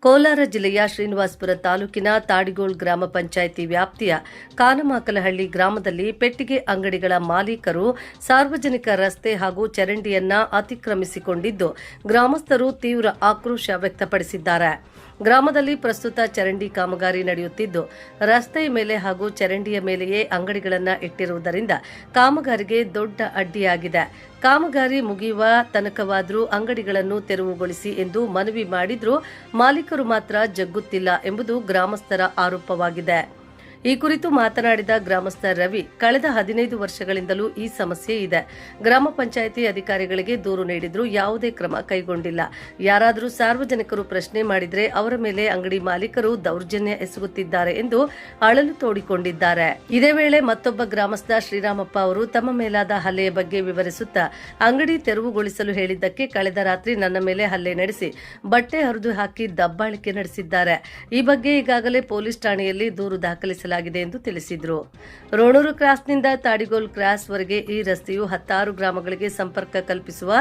ಕೋಲಾರ ಜಿಲ್ಲೆಯ ಶ್ರೀನಿವಾಸಪುರ ತಾಲೂಕಿನ ತಾಡಿಗೋಳ್ ಗ್ರಾಮ ಪಂಚಾಯಿತಿ ವ್ಯಾಪ್ತಿಯ ಕಾನಮಾಕಲಹಳ್ಳಿ ಗ್ರಾಮದಲ್ಲಿ ಪೆಟ್ಟಿಗೆ ಅಂಗಡಿಗಳ ಮಾಲೀಕರು ಸಾರ್ವಜನಿಕ ರಸ್ತೆ ಹಾಗೂ ಚರಂಡಿಯನ್ನ ಅತಿಕ್ರಮಿಸಿಕೊಂಡಿದ್ದು ಗ್ರಾಮಸ್ಥರು ತೀವ್ರ ಆಕ್ರೋಶ ವ್ಯಕ್ತಪಡಿಸಿದ್ದಾರೆ. ಗ್ರಾಮದಲ್ಲಿ ಪ್ರಸ್ತುತ ಚರಂಡಿ ಕಾಮಗಾರಿ ನಡೆಯುತ್ತಿದ್ದು ರಸ್ತೆಯ ಮೇಲೆ ಹಾಗೂ ಚರಂಡಿಯ ಮೇಲೆಯೇ ಅಂಗಡಿಗಳನ್ನು ಇಟ್ಟಿರುವುದರಿಂದ ಕಾಮಗಾರಿಗೆ ದೊಡ್ಡ ಅಡ್ಡಿಯಾಗಿದೆ. ಕಾಮಗಾರಿ ಮುಗಿಯುವ ತನಕವಾದರೂ ಅಂಗಡಿಗಳನ್ನು ತೆರವುಗೊಳಿಸಿ ಎಂದು ಮನವಿ ಮಾಡಿದರೂ ಮಾಲೀಕರು ಮಾತ್ರ ಜಗ್ಗುತ್ತಿಲ್ಲ ಎಂಬುದು ಗ್ರಾಮಸ್ಥರ ಆರೋಪವಾಗಿದೆ. ಈ ಕುರಿತು ಮಾತನಾಡಿದ ಗ್ರಾಮಸ್ಥ ರವಿ, ಕಳೆದ 15 ವರ್ಷಗಳಿಂದಲೂ ಈ ಸಮಸ್ಯೆ ಇದೆ. ಗ್ರಾಮ ಪಂಚಾಯಿತಿ ಅಧಿಕಾರಿಗಳಿಗೆ ದೂರು ನೀಡಿದ್ರೂ ಯಾವುದೇ ಕ್ರಮ ಕೈಗೊಂಡಿಲ್ಲ. ಯಾರಾದರೂ ಸಾರ್ವಜನಿಕರು ಪ್ರಶ್ನೆ ಮಾಡಿದರೆ ಅವರ ಮೇಲೆ ಅಂಗಡಿ ಮಾಲೀಕರು ದೌರ್ಜನ್ಯ ಎಸಗುತ್ತಿದ್ದಾರೆ ಎಂದು ಅಳಲು ತೋಡಿಕೊಂಡಿದ್ದಾರೆ. ಇದೇ ವೇಳೆ ಮತ್ತೊಬ್ಬ ಗ್ರಾಮಸ್ಥ ಶ್ರೀರಾಮಪ್ಪ ಅವರು ತಮ್ಮ ಮೇಲಾದ ಹಲ್ಲೆಯ ಬಗ್ಗೆ ವಿವರಿಸುತ್ತಾ, ಅಂಗಡಿ ತೆರವುಗೊಳಿಸಲು ಹೇಳಿದ್ದಕ್ಕೆ ಕಳೆದ ರಾತ್ರಿ ನನ್ನ ಮೇಲೆ ಹಲ್ಲೆ ನಡೆಸಿ ಬಟ್ಟೆ ಹರಿದು ಹಾಕಿ ದಬ್ಬಾಳಿಕೆ ನಡೆಸಿದ್ದಾರೆ. ಈ ಬಗ್ಗೆ ಈಗಾಗಲೇ ಪೊಲೀಸ್ ಠಾಣೆಯಲ್ಲಿ ದೂರು ದಾಖಲಿಸಲಾಗಿದೆ ಎಂದು ತಿಳಿಸಿದರು. ರೋಣೂರು ಕ್ರಾಸ್ನಿಂದ ತಾಡಿಗೋಲ್ ಕ್ರಾಸ್ ವರೆಗೆ ಈ ರಸ್ತೆಯು 16 ಗ್ರಾಮಗಳಿಗೆ ಸಂಪರ್ಕ ಕಲ್ಪಿಸುವ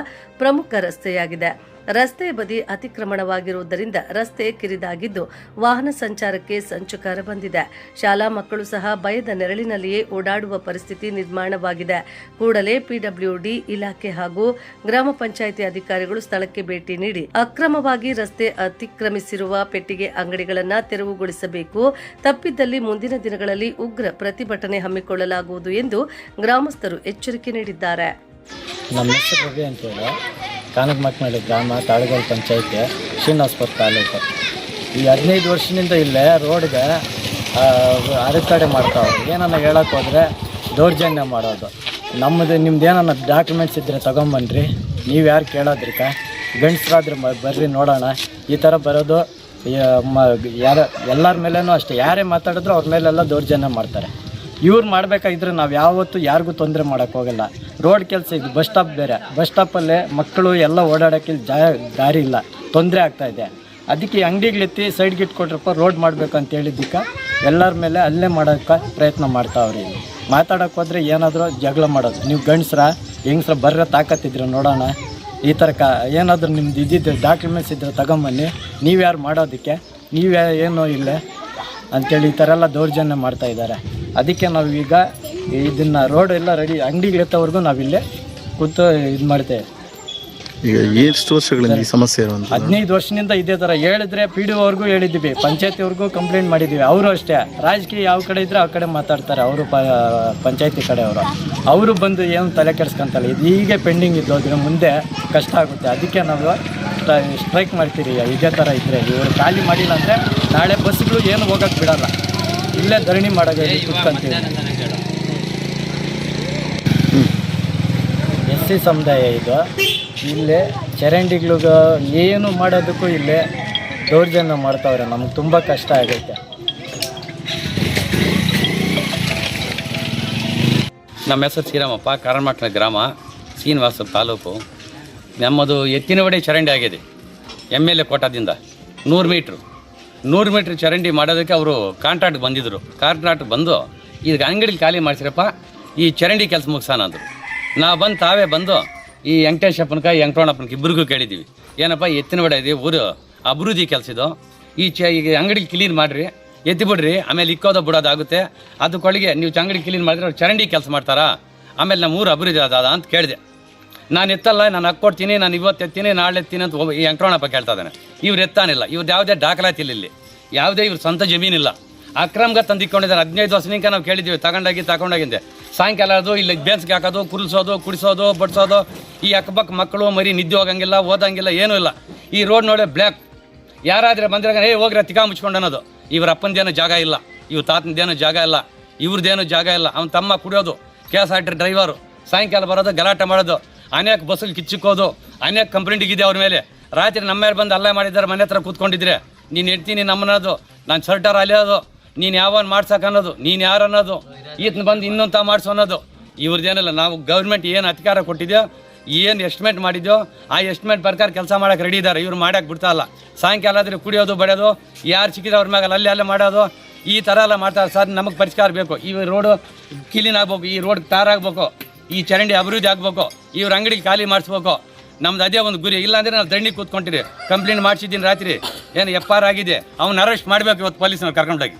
ಪ್ರಮುಖ ರಸ್ತೆಯಾಗಿದೆ. ರಸ್ತೆ ಬದಿ ಅತಿಕ್ರಮಣವಾಗಿರುವುದರಿಂದ ರಸ್ತೆ ಕಿರಿದಾಗಿದ್ದು ವಾಹನ ಸಂಚಾರಕ್ಕೆ ಸಂಚುಕಾರ ಬಂದಿದೆ. ಶಾಲಾ ಮಕ್ಕಳು ಸಹ ಭಯದ ನೆರಳಿನಲ್ಲಿಯೇ ಓಡಾಡುವ ಪರಿಸ್ಥಿತಿ ನಿರ್ಮಾಣವಾಗಿದೆ. ಕೂಡಲೇ ಪಿಡಬ್ಲ್ಯೂಡಿ ಇಲಾಖೆ ಹಾಗೂ ಗ್ರಾಮ ಪಂಚಾಯಿತಿ ಅಧಿಕಾರಿಗಳು ಸ್ಥಳಕ್ಕೆ ಭೇಟಿ ನೀಡಿ ಅಕ್ರಮವಾಗಿ ರಸ್ತೆ ಅತಿಕ್ರಮಿಸಿರುವ ಪೆಟ್ಟಿಗೆ ಅಂಗಡಿಗಳನ್ನು ತೆರವುಗೊಳಿಸಬೇಕು. ತಪ್ಪಿದ್ದಲ್ಲಿ ಮುಂದಿನ ದಿನಗಳಲ್ಲಿ ಉಗ್ರ ಪ್ರತಿಭಟನೆ ಹಮ್ಮಿಕೊಳ್ಳಲಾಗುವುದು ಎಂದು ಗ್ರಾಮಸ್ಥರು ಎಚ್ಚರಿಕೆ ನೀಡಿದ್ದಾರೆ. ನಮ್ಮ ಹೆಸರು ರವಿ ಅಂತೇಳಿ, ಕಾನಮಾಕಲಹಳ್ಳಿ ಗ್ರಾಮ, ತಾಡಿಗೋಳ್ ಪಂಚಾಯಿತಿ, ಶ್ರೀನಿವಾಸಪುರ ತಾಲೂಕು. ಈ 15 ವರ್ಷದಿಂದ ಇಲ್ಲೇ ರೋಡ್ಗೆ ಅಡೆತಡೆ ಮಾಡ್ತಾವ್ರು. ಏನನ್ನ ಹೇಳಕ್ಕೆ ಹೋದರೆ ದೌರ್ಜನ್ಯ ಮಾಡೋದು. ನಿಮ್ದು ಏನನ್ನ ಡಾಕ್ಯುಮೆಂಟ್ಸ್ ಇದ್ದರೆ ತೊಗೊಂಬನ್ರಿ, ನೀವು ಯಾರು ಕೇಳೋದ್ರಿಕ, ಗಂಡಸ್ರಾದ್ರೆ ಬರ್ರಿ ನೋಡೋಣ, ಈ ಥರ ಬರೋದು. ಎಲ್ಲರ ಮೇಲೇನೂ ಅಷ್ಟೇ, ಯಾರೇ ಮಾತಾಡಿದ್ರು ಅವ್ರ ಮೇಲೆಲ್ಲ ದೌರ್ಜನ್ಯ ಮಾಡ್ತಾರೆ. ಇವ್ರು ಮಾಡಬೇಕಾಗಿದ್ರೆ ನಾವು ಯಾವತ್ತೂ ಯಾರಿಗೂ ತೊಂದರೆ ಮಾಡೋಕ್ಕೆ ಹೋಗಲ್ಲ. ರೋಡ್ ಕೆಲಸ ಇದು, ಬಸ್ ಸ್ಟಾಪ್ ಬೇರೆ. ಬಸ್ ಸ್ಟಾಪಲ್ಲೇ ಮಕ್ಕಳು ಎಲ್ಲ ಓಡಾಡೋಕ್ಕೆ ದಾರಿ ಇಲ್ಲ, ತೊಂದರೆ ಆಗ್ತಾಯಿದೆ. ಅದಕ್ಕೆ ಅಂಗಡಿಗಳೆತ್ತಿ ಸೈಡ್ಗೆ ಇಟ್ಕೊಟ್ರಪ್ಪ, ರೋಡ್ ಮಾಡಬೇಕು ಅಂತ ಹೇಳಿದ್ದಕ್ಕೆ ಎಲ್ಲರ ಮೇಲೆ ಅಲ್ಲೇ ಮಾಡೋಕ್ಕೆ ಪ್ರಯತ್ನ ಮಾಡ್ತಾವ್ರಿ. ಮಾತಾಡೋಕ್ಕೆ ಹೋದರೆ ಏನಾದರೂ ಜಗಳ ಮಾಡೋದು. ನೀವು ಗಂಡಸ್ರ ಹೆಂಗಸ್ರ ಬರ್ರೆ ತಾಕತ್ತಿದ್ರೆ ನೋಡೋಣ, ಈ ಥರ ಏನಾದರೂ ನಿಮ್ದು ಇದ್ದಿದ್ದು ಡಾಕ್ಯುಮೆಂಟ್ಸ್ ಇದ್ದರೆ ತಗೊಂಬನ್ನಿ, ನೀವ್ಯಾರು ಮಾಡೋದಕ್ಕೆ, ಏನು ಇಲ್ಲ ಅಂಥೇಳಿ ಈ ಥರ ಎಲ್ಲ ದೌರ್ಜನ್ಯ ಮಾಡ್ತಾಯಿದ್ದಾರೆ. ಅದಕ್ಕೆ ನಾವು ಈಗ ಇದನ್ನು ರೋಡ್ ಎಲ್ಲ ರೆಡಿ ಅಂಗಡಿಗಳೆತ್ತವರೆಗೂ ನಾವಿಲ್ಲೇ ಕೂತು ಇದು ಮಾಡ್ತೇವೆ. ಈಗ ಎಷ್ಟು ವರ್ಷಗಳಿಂದ ಈ ಸಮಸ್ಯೆ ಇರುವಂಥ? 15 ವರ್ಷದಿಂದ ಇದೇ ಥರ ಹೇಳಿದ್ರೆ PDOವರೆಗೂ ಹೇಳಿದ್ದೀವಿ, ಪಂಚಾಯತಿವರೆಗೂ ಕಂಪ್ಲೇಂಟ್ ಮಾಡಿದ್ದೀವಿ. ಅವರು ಅಷ್ಟೇ, ರಾಜಕೀಯ ಯಾವ ಕಡೆ ಇದ್ದರೆ ಆ ಕಡೆ ಮಾತಾಡ್ತಾರೆ. ಅವರು ಪಂಚಾಯತಿ ಕಡೆಯವರು, ಅವರು ಬಂದು ಏನು ತಲೆ ಕೆಡಿಸ್ಕೊಂತಲ್ಲ. ಇದು ಹೀಗೆ ಪೆಂಡಿಂಗ್ ಇದ್ದೋದ್ರೆ ಮುಂದೆ ಕಷ್ಟ ಆಗುತ್ತೆ. ಅದಕ್ಕೆ ನಾವು ಸ್ಟ್ರೈಕ್ ಮಾಡ್ತೀರಿ. ಇದೇ ಥರ ಇದ್ದರೆ ಇವರು ಖಾಲಿ ಮಾಡಿಲ್ಲ ಅಂದರೆ ನಾಳೆ ಬಸ್ಗಳು ಏನು ಹೋಗೋಕ್ಕೆ ಬಿಡೋಲ್ಲ, ಇಲ್ಲೇ ಧರಣಿ ಮಾಡೋದು ಕುತ್ಕೊಂತೀವಿ. SC ಸಮುದಾಯ ಇದು. ಇಲ್ಲೇ ಚರಂಡಿಗಳಿಗೂ ಏನು ಮಾಡೋದಕ್ಕೂ ಇಲ್ಲೇ ದೌರ್ಜನ್ಯ ಮಾಡ್ತಾವ್ರೆ. ನಮಗೆ ತುಂಬ ಕಷ್ಟ ಆಗೈತೆ. ನಮ್ಮ ಹೆಸರು ಶ್ರೀರಾಮಪ್ಪ, ಕಾನಮಾಕಲಹಳ್ಳಿ ಗ್ರಾಮ, ಶ್ರೀನಿವಾಸಪುರ ತಾಲೂಕು. ನಮ್ಮದು ಎತ್ತಿನವಡೆ ಚರಂಡಿ ಆಗಿದೆ. MLA ಕೋಟಾದಿಂದ 100 ಮೀಟ್ರ್ ಚರಂಡಿ ಮಾಡೋದಕ್ಕೆ ಅವರು ಕಾಂಟ್ರಾಕ್ಟ್ ಬಂದಿದ್ದರು. ಕಾಂಟ್ರಾಕ್ಟ್ ಬಂದು ಈಗ ಅಂಗಡಿಲಿ ಖಾಲಿ ಮಾಡಿಸ್ರಪ್ಪ, ಈ ಚರಂಡಿ ಕೆಲಸ ಮುಗಿಸೋಣ ಅಂದರು. ನಾವು ಬಂದು ತಾವೇ ಬಂದು ಈ ವೆಂಕಟೇಶಪ್ಪನಕ ವೆಂಕಟರಮಣಪ್ಪನಕ ಇಬ್ಬರಿಗೂ ಕೇಳಿದ್ದೀವಿ, ಏನಪ್ಪ ಎತ್ತಿನವಡೆ ಇದೆ, ಊರು ಅಭಿವೃದ್ಧಿ ಕೆಲಸ ಇದು, ಈಗ ಅಂಗಡಿ ಕ್ಲೀನ್ ಮಾಡಿರಿ, ಎತ್ತಿ ಬಿಡ್ರಿ, ಆಮೇಲೆ ಇಕ್ಕೋದು ಬಿಡೋದಾಗುತ್ತೆ. ಅದಕ್ಕೊಳಗೆ ನೀವು ಅಂಗಡಿ ಕ್ಲೀನ್ ಮಾಡಿದ್ರೆ ಅವ್ರು ಚರಂಡಿ ಕೆಲಸ ಮಾಡ್ತಾರಾ, ಆಮೇಲೆ ನಮ್ಮ ಊರು ಅಭಿವೃದ್ಧಿ ಅದ ಅಂತ ಕೇಳಿದೆ. ನಾನು ಎತ್ತಲ್ಲ, ನಾನು ಹಾಕ್ಕೊಡ್ತೀನಿ, ನಾನು ಇವತ್ತು ಎತ್ತೀನಿ, ನಾಳೆ ಎತ್ತೀನಿ ಅಂತ ಈ ವೆಂಕಟರಮಣಪ್ಪ ಕೇಳ್ತಾ ಇದ್ದಾನೆ. ಇವ್ರು ಎತ್ತಾನಿಲ್ಲ, ಇವ್ರದ್ದು ಯಾವುದೇ ದಾಖಲಾತಿ ಇಲ್ಲ, ಇಲ್ಲಿ ಯಾವುದೇ ಇವ್ರ ಸ್ವಂತ ಜಮೀನಿಲ್ಲ, ಅಕ್ರಮ್ಗೆ ತಂದಿಕ್ಕೊಂಡಿದ್ದಾರೆ. 15 ವರ್ಷನಿಂದ ನಾವು ಕೇಳಿದ್ದೀವಿ, ತಗೊಂಡೋಗಿಂದೆ ಸಾಯಂಕಾಲ ಅದು ಇಲ್ಲಿ ಬೇನ್ಸ್ಗೆ ಹಾಕೋದು, ಕುಲ್ಸೋದು, ಕುಡಿಸೋದು, ಬಡಿಸೋದು. ಈ ಅಕ್ಕಪಕ್ಕ ಮಕ್ಕಳು ಮರಿ ನಿದ್ದೆ ಹೋಗಂಗಿಲ್ಲ, ಓದಂಗಿಲ್ಲ, ಏನೂ ಇಲ್ಲ. ಈ ರೋಡ್ ನೋಡಿ ಬ್ಲ್ಯಾಕ್. ಯಾರಾದರೆ ಬಂದಾಗ ಹೋಗ್ರೆ ತಿಕಾ ಮುಚ್ಕೊಂಡು ಅನ್ನೋದು. ಇವ್ರ ಅಪ್ಪನದೇನೋ ಜಾಗ ಇಲ್ಲ, ಇವ್ರ ತಾತನದೇನೋ ಜಾಗ ಇಲ್ಲ, ಇವ್ರದ್ದೇನೋ ಜಾಗ ಇಲ್ಲ. ಅವ್ನ ತಮ್ಮ ಕುಡಿಯೋದು, KSRT ಡ್ರೈವರು, ಸಾಯಂಕಾಲ ಬರೋದು, ಗಲಾಟೆ ಮಾಡೋದು, ಅನೇಕ ಬಸ್ಸಲ್ಲಿ ಕಿಚ್ಚಿಕ್ಕೋದು, ಅನೇಕ ಕಂಪ್ಲೇಂಟಿಗಿದೆ ಅವ್ರ ಮೇಲೆ. ರಾತ್ರಿ ನಮ್ಮ ಮೇಲೆ ಬಂದು ಅಲ್ಲೇ ಮಾಡಿದ್ದಾರೆ, ಮನೆ ಹತ್ರ ಕೂತ್ಕೊಂಡಿದ್ರೆ, ನೀನು ಇಡ್ತೀನಿ ನಮ್ಮನ್ನೋದು, ನಾನು ಶರ್ಟರ್ ಅಲಿಯೋದು, ನೀನು ಯಾವನ್ ಮಾಡ್ಸಕ್ಕೆ ಅನ್ನೋದು, ನೀನು ಯಾರು ಅನ್ನೋದು, ಈತನ ಬಂದು ಇನ್ನೊಂದು ಮಾಡಿಸೋ ಅನ್ನೋದು. ಇವ್ರದ್ದೇನಿಲ್ಲ. ನಾವು ಗೌರ್ಮೆಂಟ್ ಏನು ಅಧಿಕಾರ ಕೊಟ್ಟಿದ್ಯೋ, ಏನು ಎಸ್ಟಿಮೇಟ್ ಮಾಡಿದ್ಯೋ ಆ ಎಸ್ಟಿಮೇಟ್ ಪ್ರಕಾರ ಕೆಲಸ ಮಾಡೋಕೆ ರೆಡಿ ಇದ್ದಾರೆ. ಇವ್ರು ಮಾಡೋಕೆ ಬಿಡ್ತಾ ಇಲ್ಲ. ಸಾಯಂಕಾಲ ಆದರೆ ಕುಡಿಯೋದು, ಬಡಿಯೋದು, ಯಾರು ಸಿಕ್ಕಿದ್ರೆ ಅವ್ರ ಮ್ಯಾಗಲ್ಲ ಅಲ್ಲೇ ಮಾಡೋದು, ಈ ಥರ ಎಲ್ಲ ಮಾಡ್ತಾರೆ. ಸರ್, ನಮಗೆ ಪರಿಷ್ಕಾರ ಬೇಕು. ಈ ರೋಡು ಕ್ಲೀನ್ ಆಗ್ಬೇಕು, ಈ ರೋಡ್ ಟಾರ್ ಆಗಬೇಕು, ಈ ಚರಂಡಿ ಅಭಿವೃದ್ಧಿ ಆಗಬೇಕು, ಇವ್ರ ಅಂಗಡಿ ಖಾಲಿ ಮಾಡಿಸ್ಬೇಕು. ನಮ್ದು ಅದೇ ಒಂದು ಗುರಿ. ಇಲ್ಲಾಂದರೆ ನಾವು ದಂಡಿ ಕೂತ್ಕೊಂಡಿರಿ. ಕಂಪ್ಲೇಂಟ್ ಮಾಡಿಸಿದ್ದೀನಿ ರಾತ್ರಿ, ಏನು FR ಆಗಿದೆ. ಅವ್ನ ಅರೆಸ್ಟ್ ಮಾಡಬೇಕು ಇವತ್ತು ಪೊಲೀಸ್ನವ್ರು ಕರ್ಕೊಂಡೋಗಿ.